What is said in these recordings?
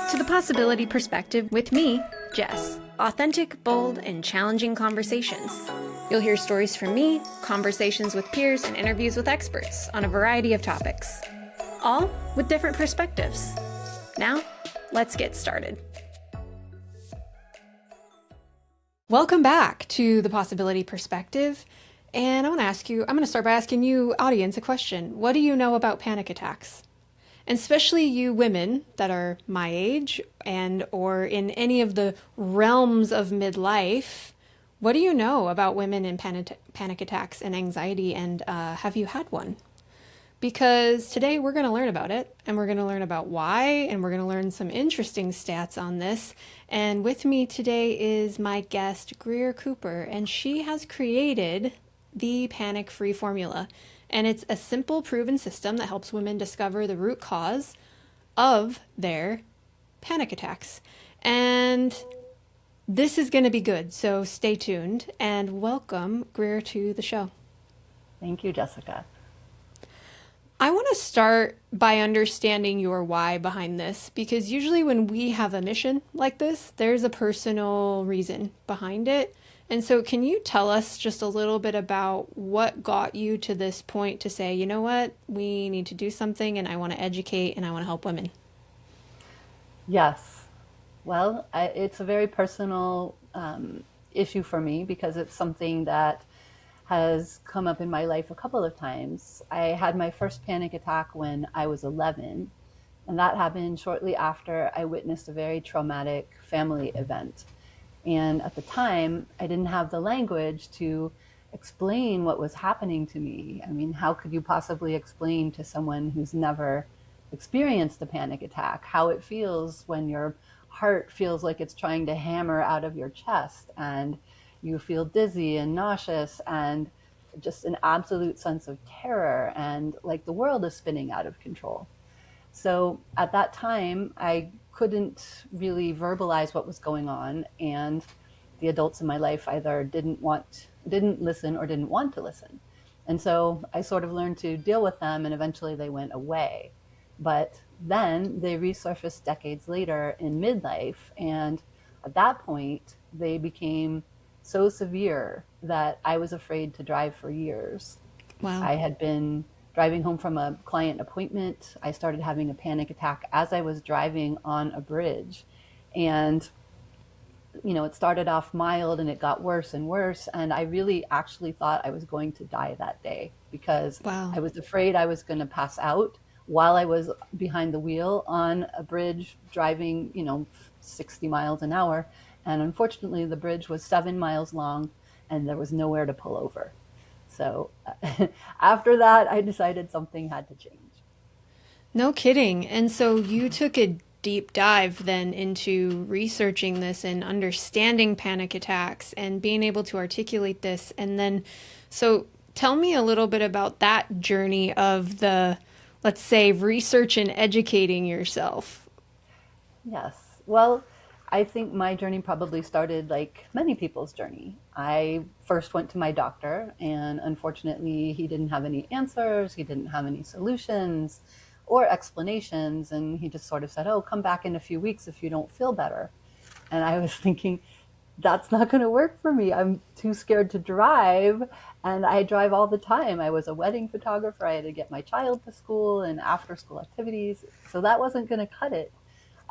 to the Possibility Perspective with me, Jess. Authentic, bold, and challenging conversations. You'll hear stories from me, conversations with peers, and interviews with experts on a variety of topics, all with different perspectives. Now, let's get started. Welcome back to the Possibility Perspective. And I'm going to start by asking you, audience, a question. What do you know about panic attacks? And especially you women that are my age and or in any of the realms of midlife, what do you know about women in panic attacks and anxiety, and have you had one? Because today we're going to learn about it, and we're going to learn about why, and we're going to learn some interesting stats on this. And with me today is my guest, Grier Cooper, and she has created the Panic-Free Formula. And it's a simple, proven system that helps women discover the root cause of their panic attacks. And this is going to be good, so stay tuned. And welcome, Grier, to the show. Thank you, Jessica. I want to start by understanding your why behind this, because usually when we have a mission like this, there's a personal reason behind it. And so can you tell us just a little bit about what got you to this point to say, you know what, we need to do something, and I want to educate and I want to help women? Yes. Well, it's a very personal issue for me because it's something that has come up in my life a couple of times. I had my first panic attack when I was 11, and that happened shortly after I witnessed a very traumatic family event. And at the time, I didn't have the language to explain what was happening to me. I mean, how could you possibly explain to someone who's never experienced a panic attack how it feels when your heart feels like it's trying to hammer out of your chest and you feel dizzy and nauseous and just an absolute sense of terror and like the world is spinning out of control. So at that time, I couldn't really verbalize what was going on, and the adults in my life either didn't listen or didn't want to listen. And so I sort of learned to deal with them, and eventually they went away. But then they resurfaced decades later in midlife, and at that point, they became so severe that I was afraid to drive for years. Wow. I had been driving home from a client appointment. I started having a panic attack as I was driving on a bridge. And, it started off mild and it got worse and worse. And I really actually thought I was going to die that day because Wow. I was afraid I was going to pass out while I was behind the wheel on a bridge driving, 60 miles an hour. And unfortunately, the bridge was 7 miles long and there was nowhere to pull over. So after that, I decided something had to change. No kidding. And so you took a deep dive then into researching this and understanding panic attacks and being able to articulate this. And then, so tell me a little bit about that journey of the, let's say, research and educating yourself. Yes. Well, I think my journey probably started like many people's journey. I first went to my doctor, and unfortunately, he didn't have any answers, he didn't have any solutions or explanations. And he just sort of said, "Oh, come back in a few weeks if you don't feel better." And I was thinking, that's not going to work for me. I'm too scared to drive, and I drive all the time. I was a wedding photographer. I had to get my child to school and after school activities. So that wasn't going to cut it.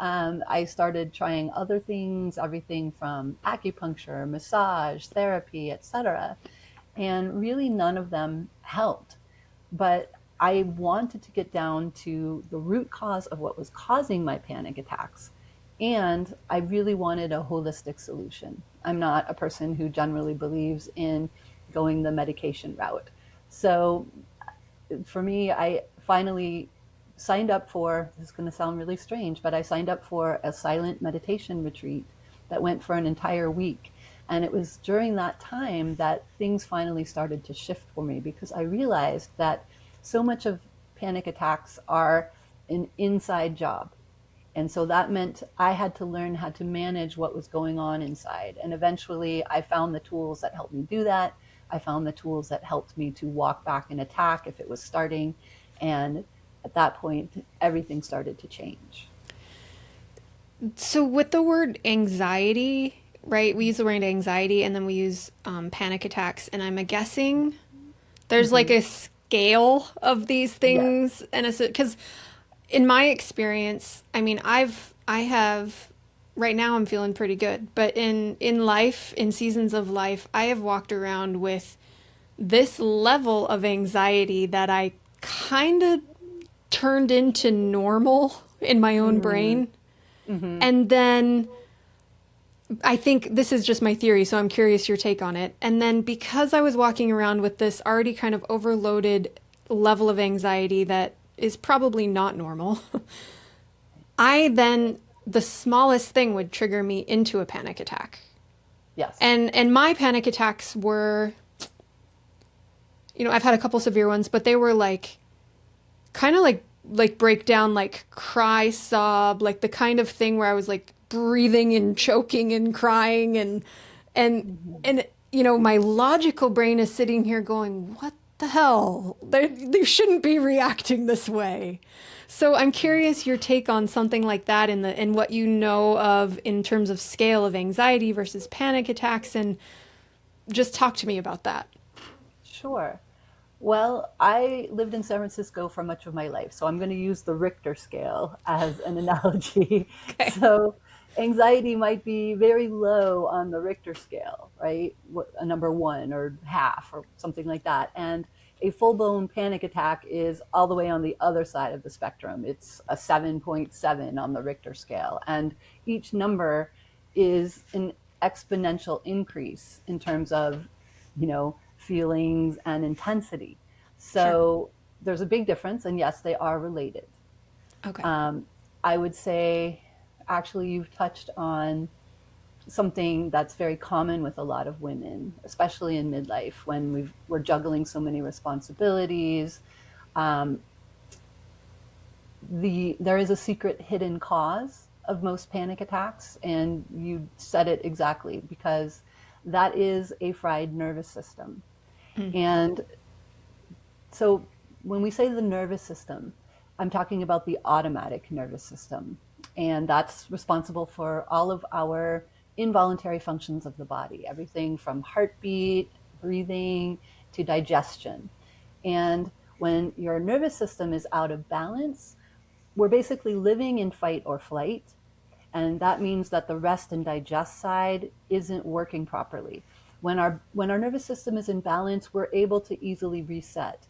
I started trying other things, everything from acupuncture, massage, therapy, etc. And really none of them helped. But I wanted to get down to the root cause of what was causing my panic attacks. And I really wanted a holistic solution. I'm not a person who generally believes in going the medication route. So for me, I finally signed up for, this is going to sound really strange, but I signed up for a silent meditation retreat that went for an entire week. And it was during that time that things finally started to shift for me because I realized that so much of panic attacks are an inside job. And so that meant I had to learn how to manage what was going on inside. And eventually I found the tools that helped me do that. I found the tools that helped me to walk back and attack if it was starting. And at that point, everything started to change. So with the word anxiety, right? We use the word anxiety and then we use panic attacks, and I'm guessing there's like Hmm. a scale of these Yes. things, and it's because in my experience, I mean, I have right now I'm feeling pretty good, but in life, in seasons of life, I have walked around with this level of anxiety that I kind of turned into normal in my own Mm. brain. Hmm. And then I think this is just my theory, so I'm curious your take on it. And then because I was walking around with this already kind of overloaded level of anxiety that is probably not normal, I then the smallest thing would trigger me into a panic attack. Yes. And my panic attacks were, I've had a couple severe ones, but they were like kind of like breakdown, like cry, sob, like the kind of thing where I was like breathing and choking and crying and Hmm. and my logical brain is sitting here going, what the hell? They shouldn't be reacting this way. So I'm curious your take on something like that in what you know of in terms of scale of anxiety versus panic attacks, and just talk to me about that. Sure. Well, I lived in San Francisco for much of my life, so I'm going to use the Richter scale as an analogy. Okay. So, anxiety might be very low on the Richter scale, right? A number one or half or something like that. And a full blown panic attack is all the way on the other side of the spectrum. It's a 7.7 on the Richter scale. And each number is an exponential increase in terms of, feelings and intensity. Sure. So there's a big difference, and yes, they are related. Okay. Um, I would say, actually, you've touched on something that's very common with a lot of women, especially in midlife when we're juggling so many responsibilities. Um, there is a secret hidden cause of most panic attacks, and you said it exactly, because that is a fried nervous system. Mm. And so when we say the nervous system, I'm talking about the automatic nervous system. And that's responsible for all of our involuntary functions of the body, everything from heartbeat, breathing, to digestion. And when your nervous system is out of balance, we're basically living in fight or flight. And that means that the rest and digest side isn't working properly. When our nervous system is in balance, we're able to easily reset.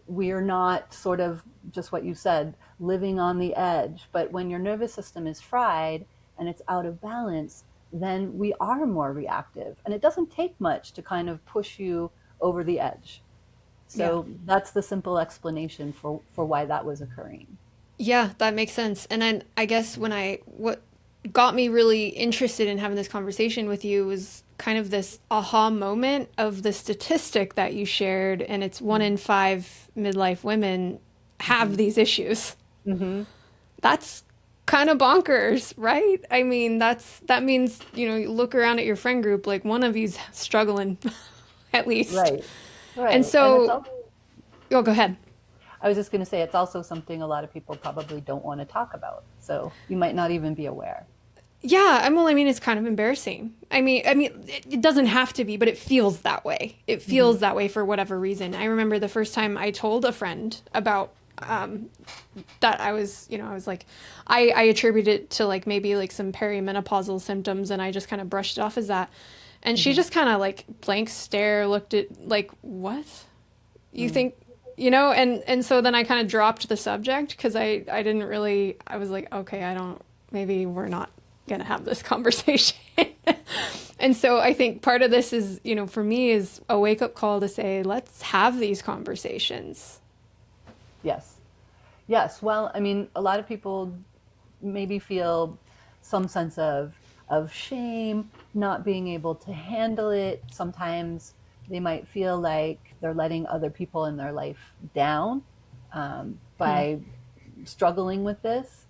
We're not sort of just what you said, living on the edge. But when your nervous system is fried and it's out of balance, then we are more reactive. And it doesn't take much to kind of push you over the edge. Yeah. So that's the simple explanation for why that was occurring. Yeah, that makes sense. And then I guess what got me really interested in having this conversation with you was kind of this aha moment of the statistic that you shared, and it's one in five midlife women have Mm-hmm. these issues. Mm-hmm. That's kind of bonkers, right? I mean, that means, you look around at your friend group, like one of you's struggling at least. Right. And Right. And so, oh, go ahead. I was just going to say, it's also something a lot of people probably don't want to talk about. So you might not even be aware. Yeah, I mean, it's kind of embarrassing. It doesn't have to be, but it feels that way. It Mm-hmm. feels that way for whatever reason. I remember the first time I told a friend about that I was like, I attributed it to like maybe like some perimenopausal symptoms, and I just kind of brushed it off as that. And she Mm-hmm. just kind of like blank stare, looked at like, what? You Mm. think, and so then I kind of dropped the subject because I didn't really, I was like, okay, maybe we're not going to have this conversation. And so I think part of this is, for me, is a wake up call to say, let's have these conversations. Yes. Yes. Well, I mean, a lot of people maybe feel some sense of shame, not being able to handle it. Sometimes they might feel like they're letting other people in their life down Hmm. by struggling with this.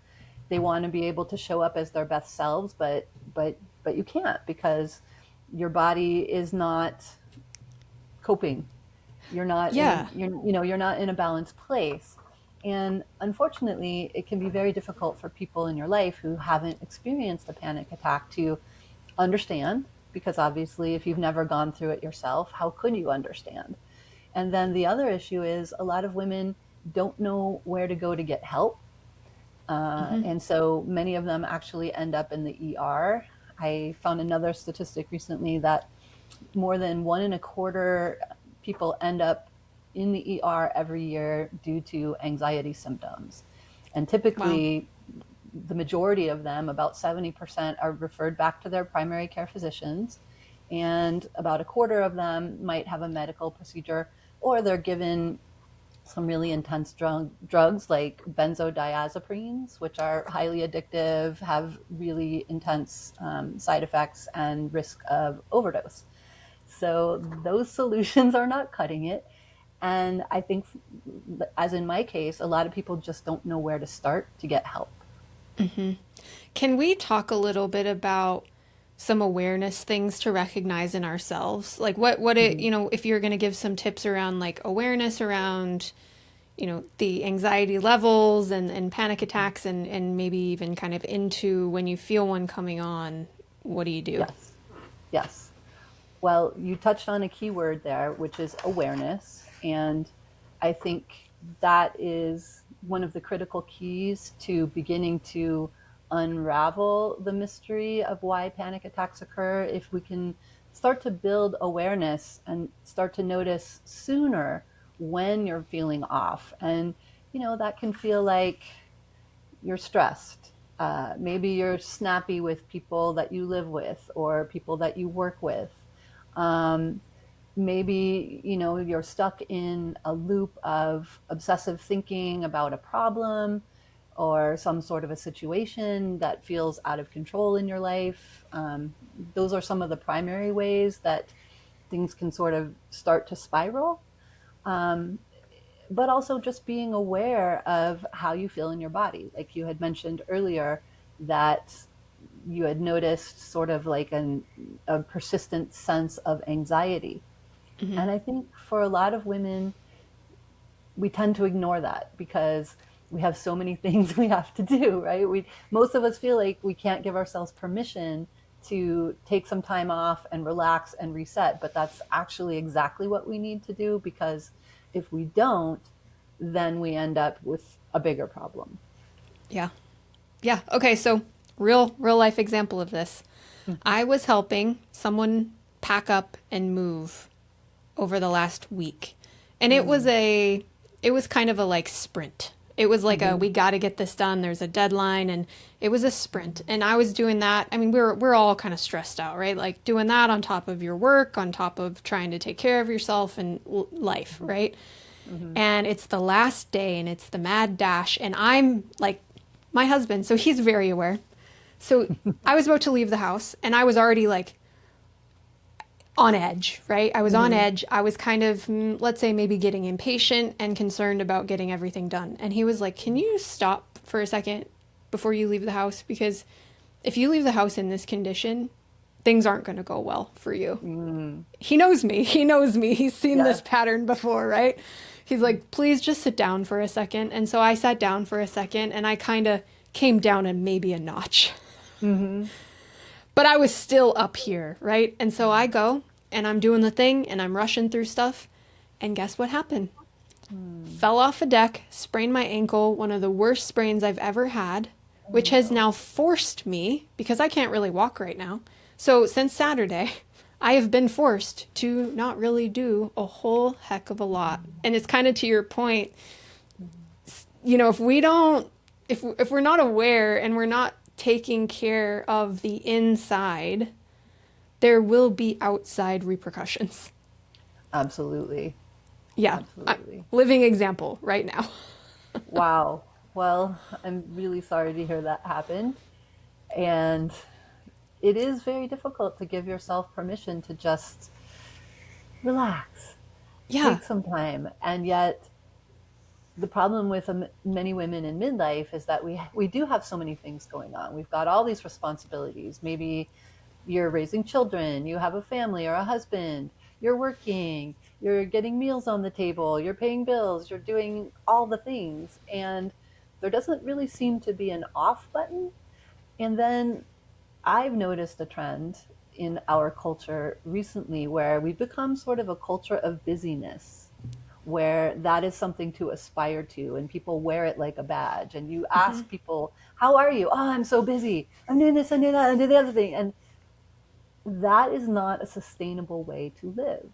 They want to be able to show up as their best selves, but you can't, because your body is not coping. You're not in Yeah. you're you know you're not in a balanced place. And unfortunately, it can be very difficult for people in your life who haven't experienced a panic attack to understand, because obviously, if you've never gone through it yourself, how could you understand? And then the other issue is a lot of women don't know where to go to get help. Hmm. And so many of them actually end up in the ER. I found another statistic recently that more than 1.25 people end up in the ER every year due to anxiety symptoms. And Wow. typically, the majority of them, about 70%, are referred back to their primary care physicians. And about a quarter of them might have a medical procedure, or they're given some really intense drugs like benzodiazepines, which are highly addictive, have really intense side effects and risk of overdose. So those solutions are not cutting it. And I think, as in my case, a lot of people just don't know where to start to get help. Can we talk a little bit about some awareness things to recognize in ourselves? Like what it, Mm-hmm. you know, if you're going to give some tips around like awareness around, you know, the anxiety levels and panic attacks and maybe even kind of into when you feel one coming on, what do you do? Yes, yes. Well, you touched on a key word there, which is awareness. And I think that is one of the critical keys to beginning to unravel the mystery of why panic attacks occur. If we can start to build awareness and start to notice sooner when you're feeling off. And, that can feel like you're stressed. Maybe you're snappy with people that you live with or people that you work with. Um, Maybe you're stuck in a loop of obsessive thinking about a problem or some sort of a situation that feels out of control in your life. Those are some of the primary ways that things can sort of start to spiral. Um, but also just being aware of how you feel in your body. Like you had mentioned earlier, that you had noticed sort of like a persistent sense of anxiety. Hmm. And I think for a lot of women, we tend to ignore that because we have so many things we have to do, right? Most of us feel like we can't give ourselves permission to take some time off and relax and reset, but that's actually exactly what we need to do, because if we don't, then we end up with a bigger problem. Yeah. Yeah. Okay, so real life example of this. Mhm. I was helping someone pack up and move over the last week. And Mm. it was kind of a like sprint. It was like a Mhm. we got to get this done. There's a deadline and it was a sprint. And I was doing that. I mean, we're all kind of stressed out, right? Like doing that on top of your work, on top of trying to take care of yourself and life, right? Mhm. And it's the last day and it's the mad dash and I'm like my husband, so he's very aware. So I was about to leave the house and I was already like on edge, right? I was on Mhm. edge. I was kind of, let's say, maybe getting impatient and concerned about getting everything done. And he was like, "Can you stop for a second before you leave the house? Because if you leave the house in this condition, things aren't going to go well for you." Mm. He knows me. He knows me. He's seen this Yes. pattern before, right? He's like, "Please just sit down for a second." And so I sat down for a second and I kind of came down and maybe a notch. Mhm. But I was still up here, right? And so I go and I'm doing the thing and I'm rushing through stuff. And guess what happened? Mm. Fell off a deck, sprained my ankle, one of the worst sprains I've ever had, Oh which has no. now forced me, because I can't really walk right now. So since Saturday, I have been forced to not really do a whole heck of a lot. And it's kind of to your point, you know, if we don't, if we're not aware and we're not taking care of the inside, there will be outside repercussions. Absolutely. Yeah, Absolutely. living example right now. Wow. Well, I'm really sorry to hear that happened. And it is very difficult to give yourself permission to just relax, Yeah, take some time. And yet, the problem with many women in midlife is that we do have so many things going on. We've got all these responsibilities. Maybe you're raising children, you have a family or a husband, you're working, you're getting meals on the table, you're paying bills, you're doing all the things. And there doesn't really seem to be an off button. And then I've noticed a trend in our culture recently where we've become sort of a culture of busyness, where that is something to aspire to, and people wear it like a badge. And you Hmm. ask people, how are you? Oh, I'm so busy. I'm doing this, I'm doing that, I'm doing the other thing. And that is not a sustainable way to live.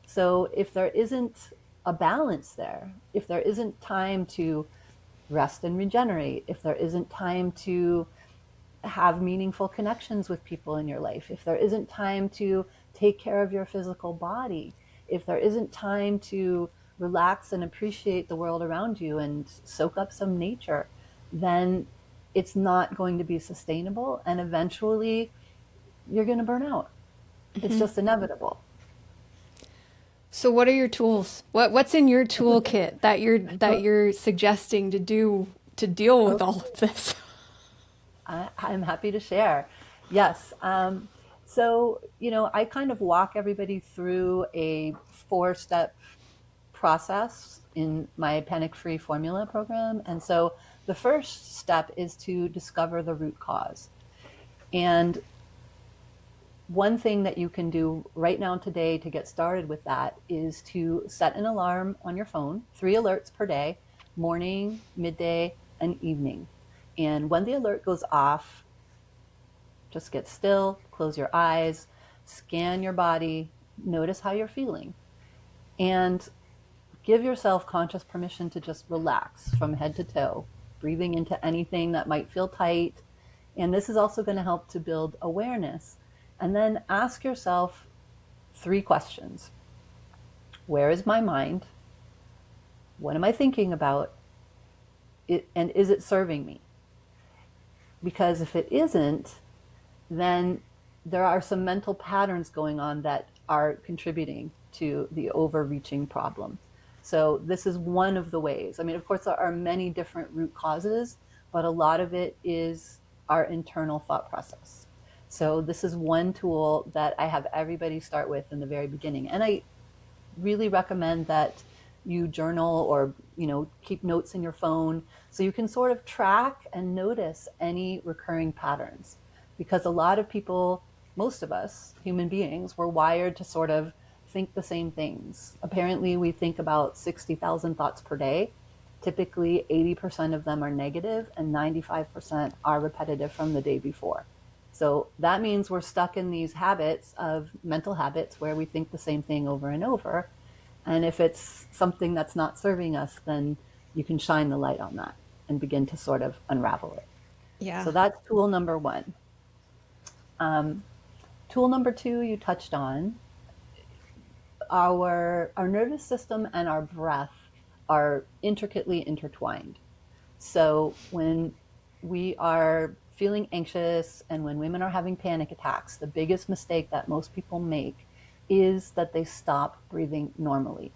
So if there isn't a balance there, if there isn't time to rest and regenerate, if there isn't time to have meaningful connections with people in your life, if there isn't time to take care of your physical body, if there isn't time to relax and appreciate the world around you and soak up some nature, then it's not going to be sustainable. And eventually you're going to burn out. It's Hmm. just inevitable. So what are your tools? What's in your toolkit that you're suggesting to do to deal with all Okay. of this? I'm happy to share. Yes. So, I kind of walk everybody through a 4-step process in my panic free formula program. And so the first step is to discover the root cause. And one thing that you can do right now today to get started with that is to set an alarm on your phone, 3 alerts per day: morning, midday, and evening. And when the alert goes off, just get still, close your eyes, scan your body, notice how you're feeling, and give yourself conscious permission to just relax from head to toe, breathing into anything that might feel tight. And this is also going to help to build awareness. And then ask yourself 3 questions. Where is my mind? What am I thinking about? And is it serving me? Because if it isn't, then there are some mental patterns going on that are contributing to the overreaching problem. So this is one of the ways. I mean, of course, there are many different root causes, but a lot of it is our internal thought process. So this is one tool that I have everybody start with in the very beginning. And I really recommend that you journal or keep notes in your phone so you can sort of track and notice any recurring patterns, because a lot of people, most of us human beings, were wired to sort of think the same things. Apparently we think about 60,000 thoughts per day. Typically 80% of them are negative and 95% are repetitive from the day before. So that means we're stuck in these habits of mental habits where we think the same thing over and over. And if it's something that's not serving us, then you can shine the light on that and begin to sort of unravel it. Yeah. So that's tool number one. Um, Tool number two, you touched on. Our nervous system and our breath are intricately intertwined. So when we are feeling anxious and when women are having panic attacks, the biggest mistake that most people make is that they stop breathing normally.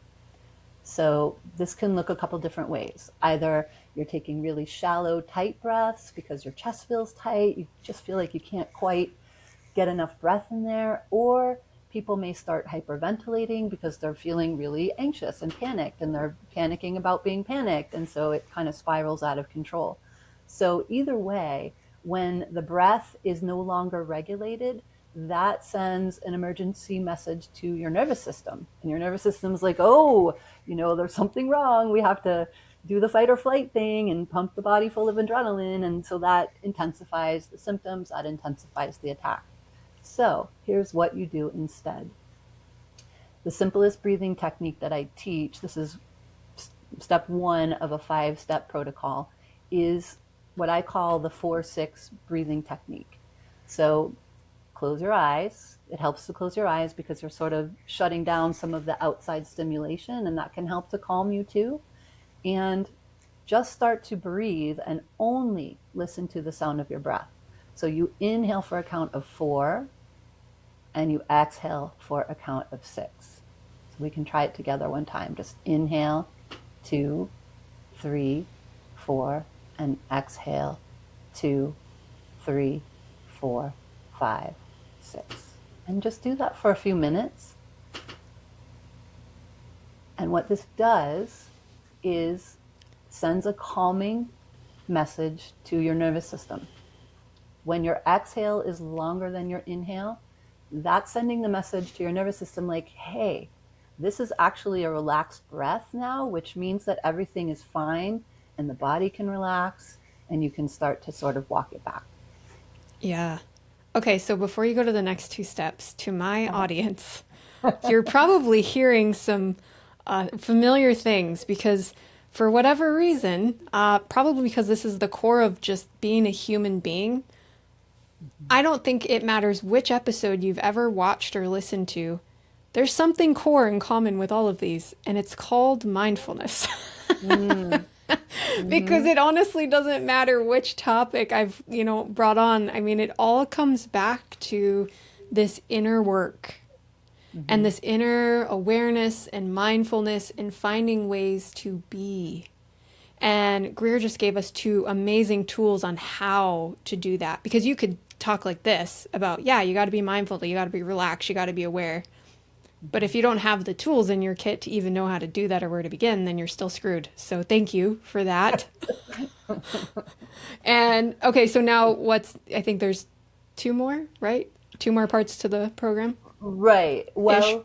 So this can look a couple different ways. Either you're taking really shallow, tight breaths because your chest feels tight, you just feel like you can't quite get enough breath in there, or people may start hyperventilating because they're feeling really anxious and panicked and they're panicking about being panicked. And so it kind of spirals out of control. So either way, when the breath is no longer regulated, that sends an emergency message to your nervous system. And your nervous system's like, oh, there's something wrong. We have to do the fight or flight thing and pump the body full of adrenaline. And so that intensifies the symptoms, that intensifies the attack. So here's what you do instead. The simplest breathing technique that I teach, this is step one of a 5-step protocol, is what I call the 4-6 breathing technique. So close your eyes. It helps to close your eyes because you're sort of shutting down some of the outside stimulation, and that can help to calm you too. And just start to breathe and only listen to the sound of your breath. So you inhale for a count of 4 and you exhale for a count of 6. So we can try it together one time. Just inhale, 2, 3, 4, and exhale, 2, 3, 4, 5, 6. And just do that for a few minutes. And what this does is sends a calming message to your nervous system. When your exhale is longer than your inhale, that's sending the message to your nervous system like, hey, this is actually a relaxed breath now, which means that everything is fine and the body can relax and you can start to sort of walk it back. Yeah. Okay, so before you go to the next two steps, to my Uh-huh. audience, you're probably hearing some familiar things because, for whatever reason, probably because this is the core of just being a human being, I don't think it matters which episode you've ever watched or listened to. There's something core in common with all of these, and it's called mindfulness. Mm, Because mm-hmm, it honestly doesn't matter which topic I've, brought on. I mean, it all comes back to this inner work and mm-hmm, this inner awareness and mindfulness and finding ways to be. And Grier just gave us two amazing tools on how to do that. Because you could talk like this about, yeah, you got to be mindful, you got to be relaxed, you got to be aware. But if you don't have the tools in your kit to even know how to do that or where to begin, then you're still screwed. So thank you for that. mm-hmm. And okay, so now I think there's two more, right? Two more parts to the program Right. ish. Well,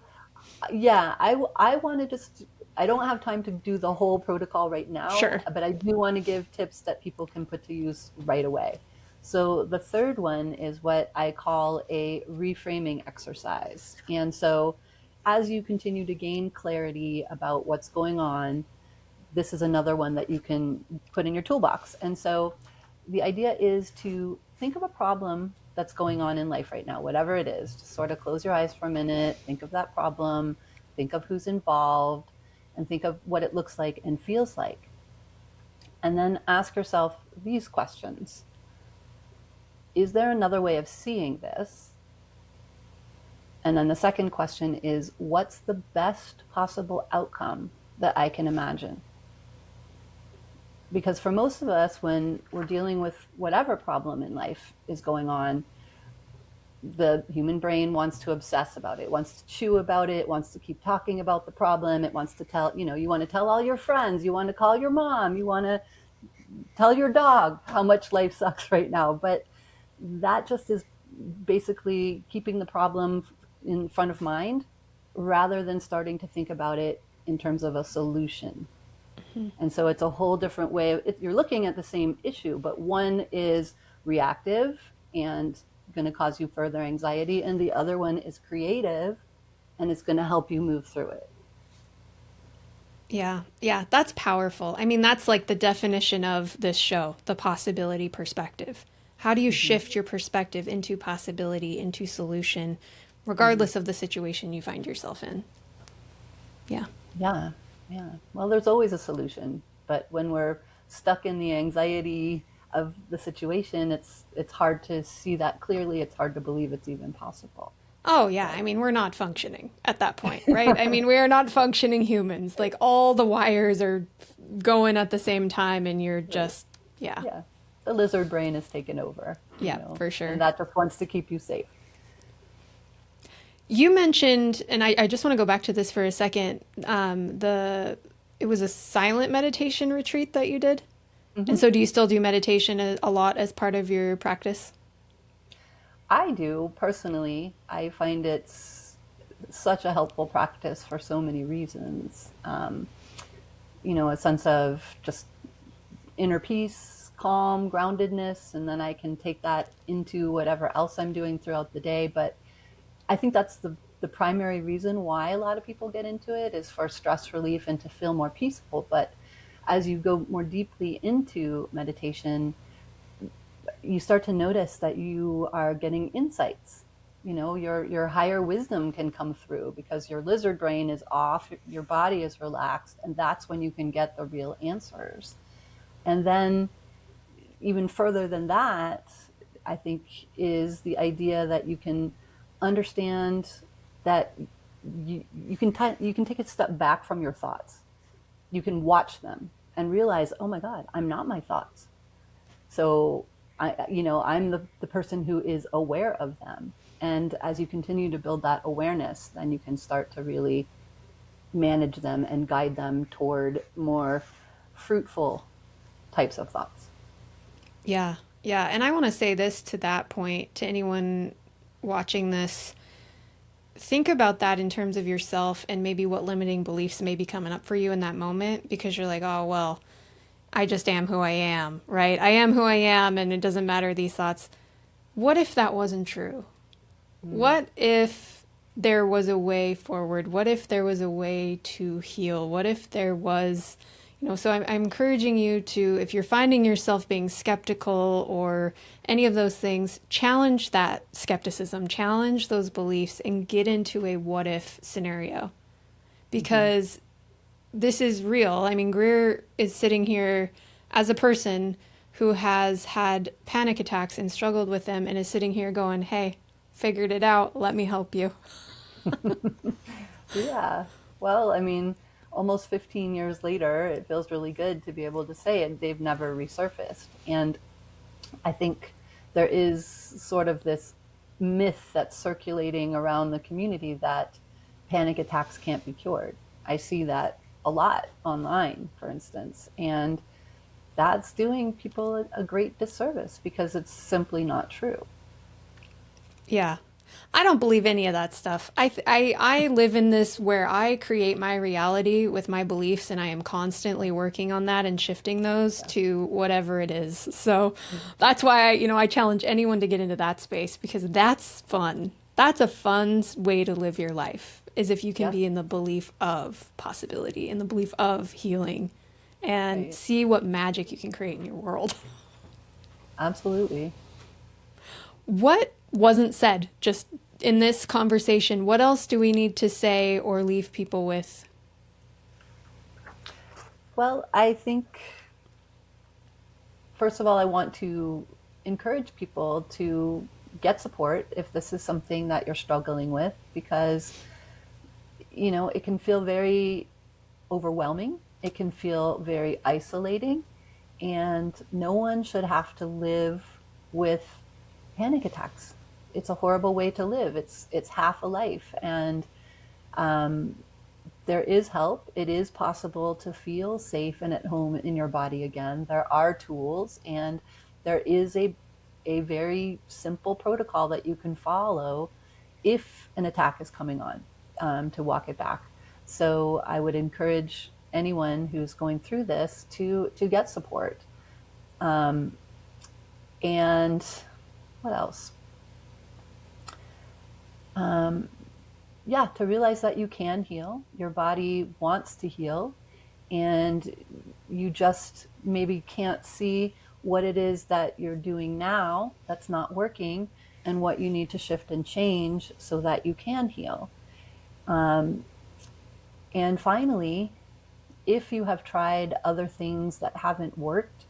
yeah, I want to just, I don't have time to do the whole protocol right now, Sure. but I do want to give tips that people can put to use right away. So the third one is what I call a reframing exercise. And so as you continue to gain clarity about what's going on, this is another one that you can put in your toolbox. And so the idea is to think of a problem that's going on in life right now, whatever it is. Just sort of close your eyes for a minute, think of that problem, think of who's involved, and think of what it looks like and feels like. And then ask yourself these questions. Is there another way of seeing this? And then the second question is, what's the best possible outcome that I can imagine? Because for most of us, when we're dealing with whatever problem in life is going on, the human brain wants to obsess about it, wants to chew about it, wants to keep talking about the problem. It wants to tell, you want to tell all your friends, you want to call your mom, you want to tell your dog how much life sucks right now. But that just is basically keeping the problem in front of mind rather than starting to think about it in terms of a solution. And so it's a whole different way. You're looking at the same issue, but one is reactive and going to cause you further anxiety, and the other one is creative and it's going to help you move through it. Yeah, yeah, that's powerful. I mean, that's like the definition of this show, the possibility perspective. How do you Mm-hmm. shift your perspective into possibility, into solution, Mm-hmm. regardless of the situation you find yourself in? Yeah. Yeah, yeah. Well, there's always a solution, but when we're stuck in the anxiety of the situation, it's hard to see that clearly. It's hard to believe it's even possible. Oh, yeah. But I mean, we're not functioning at that point, right? I mean, we are not functioning humans. Like all the wires are going at the same time, and you're right. just, yeah, Yeah, the lizard brain is taken over, yeah, for and sure. that just wants to keep you safe. You mentioned, and I just want to go back to this for a second. It was a silent meditation retreat that you did, and Hmm. so do you still do meditation a lot as part of your practice? I do personally. I find it's such a helpful practice for so many reasons. A sense of just inner peace, calm, groundedness, and then I can take that into whatever else I'm doing throughout the day. But I think that's the primary reason why a lot of people get into it is for stress relief and to feel more peaceful. But as you go more deeply into meditation, you start to notice that you are getting insights. Your higher wisdom can come through because your lizard brain is off, your body is relaxed, and that's when you can get the real answers. And then even further than that, I think, is the idea that you can understand that you can take a step back from your thoughts. You can watch them and realize, oh my God, I'm not my thoughts. So I'm the person who is aware of them. And as you continue to build that awareness, then you can start to really manage them and guide them toward more fruitful types of thoughts. Yeah. Yeah. And I want to say this to that point to anyone watching this. Think about that in terms of yourself and maybe what limiting beliefs may be coming up for you in that moment because you're like, oh, well, I just am who I am, right? I am who I am and it doesn't matter these thoughts. What if that wasn't true? Mm. What if there was a way forward? What if there was a way to heal? What if there was, so I'm encouraging you to, if you're finding yourself being skeptical or any of those things, challenge that skepticism, challenge those beliefs, and get into a what if scenario. Mm-hmm. Because this is real. I mean, Grier is sitting here as a person who has had panic attacks and struggled with them and is sitting here going, hey, figured it out. Let me help you. Yeah. Well, I mean, almost 15 years later, it feels really good to be able to say it. They've never resurfaced. And I think there is sort of this myth that's circulating around the community that panic attacks can't be cured. I see that a lot online, for instance. And that's doing people a great disservice because it's simply not true. Yeah. I don't believe any of that stuff. I live in this where I create my reality with my beliefs and I am constantly working on that and shifting those Yeah. to whatever it is. So that's why I challenge anyone to get into that space because that's fun. That's a fun way to live your life is if you can Yes. be in the belief of possibility, in the belief of healing and Right. see what magic you can create in your world. Absolutely. What wasn't said just in this conversation? What else do we need to say or leave people with? Well, I think, first of all, I want to encourage people to get support if this is something that you're struggling with because, it can feel very overwhelming. It can feel very isolating. And no one should have to live with panic attacks. It's a horrible way to live. It's half a life. And um, there is help. It is possible to feel safe and at home in your body again. There are tools, and there is a very simple protocol that you can follow if an attack is coming on, to walk it back. So I would encourage anyone who's going through this to get support. Um, and what else? Um, yeah, to realize that you can heal. Your body wants to heal, and you just maybe can't see what it is that you're doing now that's not working and what you need to shift and change so that you can heal. Um, and finally, if you have tried other things that haven't worked,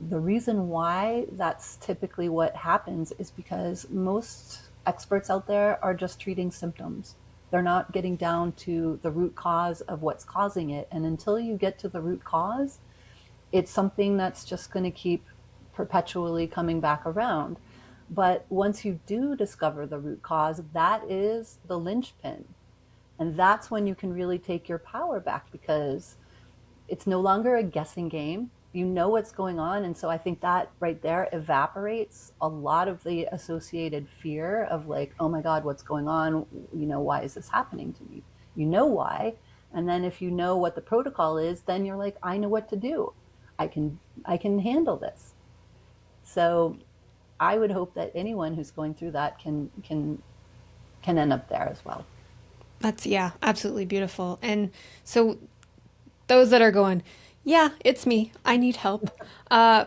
the reason why that's typically what happens is because most experts out there are just treating symptoms. They're not getting down to the root cause of what's causing it. And until you get to the root cause, it's something that's just going to keep perpetually coming back around. But once you do discover the root cause, that is the linchpin. And that's when you can really take your power back because it's no longer a guessing game. You know what's going on. And so I think that right there evaporates a lot of the associated fear of like, oh my God, what's going on? Why is this happening to me? You know why. And then if you know what the protocol is, then you're like, I know what to do. I can handle this. So I would hope that anyone who's going through that can end up there as well. That's, yeah, absolutely beautiful. And so those that are going, yeah, it's me. I need help. Uh,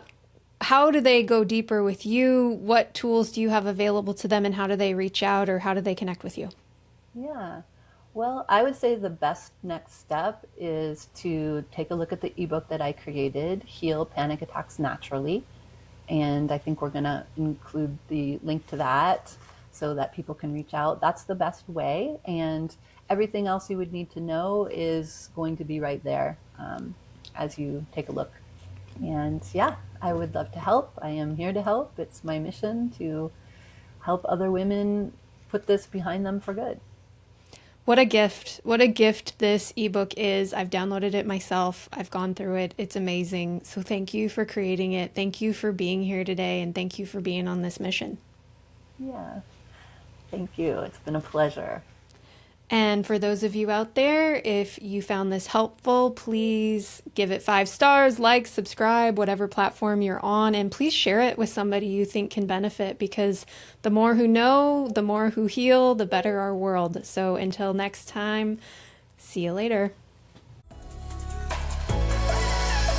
how do they go deeper with you? What tools do you have available to them, and how do they reach out or how do they connect with you? Yeah. Well, I would say the best next step is to take a look at the ebook that I created, Heal Panic Attacks Naturally. And I think we're going to include the link to that so that people can reach out. That's the best way. And everything else you would need to know is going to be right there, as you take a look. And yeah, I would love to help. I am here to help. It's my mission to help other women put this behind them for good. What a gift. What a gift this ebook is. I've downloaded it myself. I've gone through it. It's amazing. So thank you for creating it. Thank you for being here today. And thank you for being on this mission. Yeah. Thank you. It's been a pleasure. And for those of you out there, if you found this helpful, please give it 5 stars, like, subscribe, whatever platform you're on, and please share it with somebody you think can benefit, because the more who know, the more who heal, the better our world. So until next time, see you later.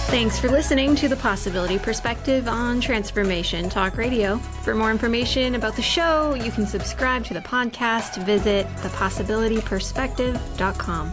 Thanks for listening to The Possibility Perspective on Transformation Talk Radio. For more information about the show, you can subscribe to the podcast. Visit thepossibilityperspective.com.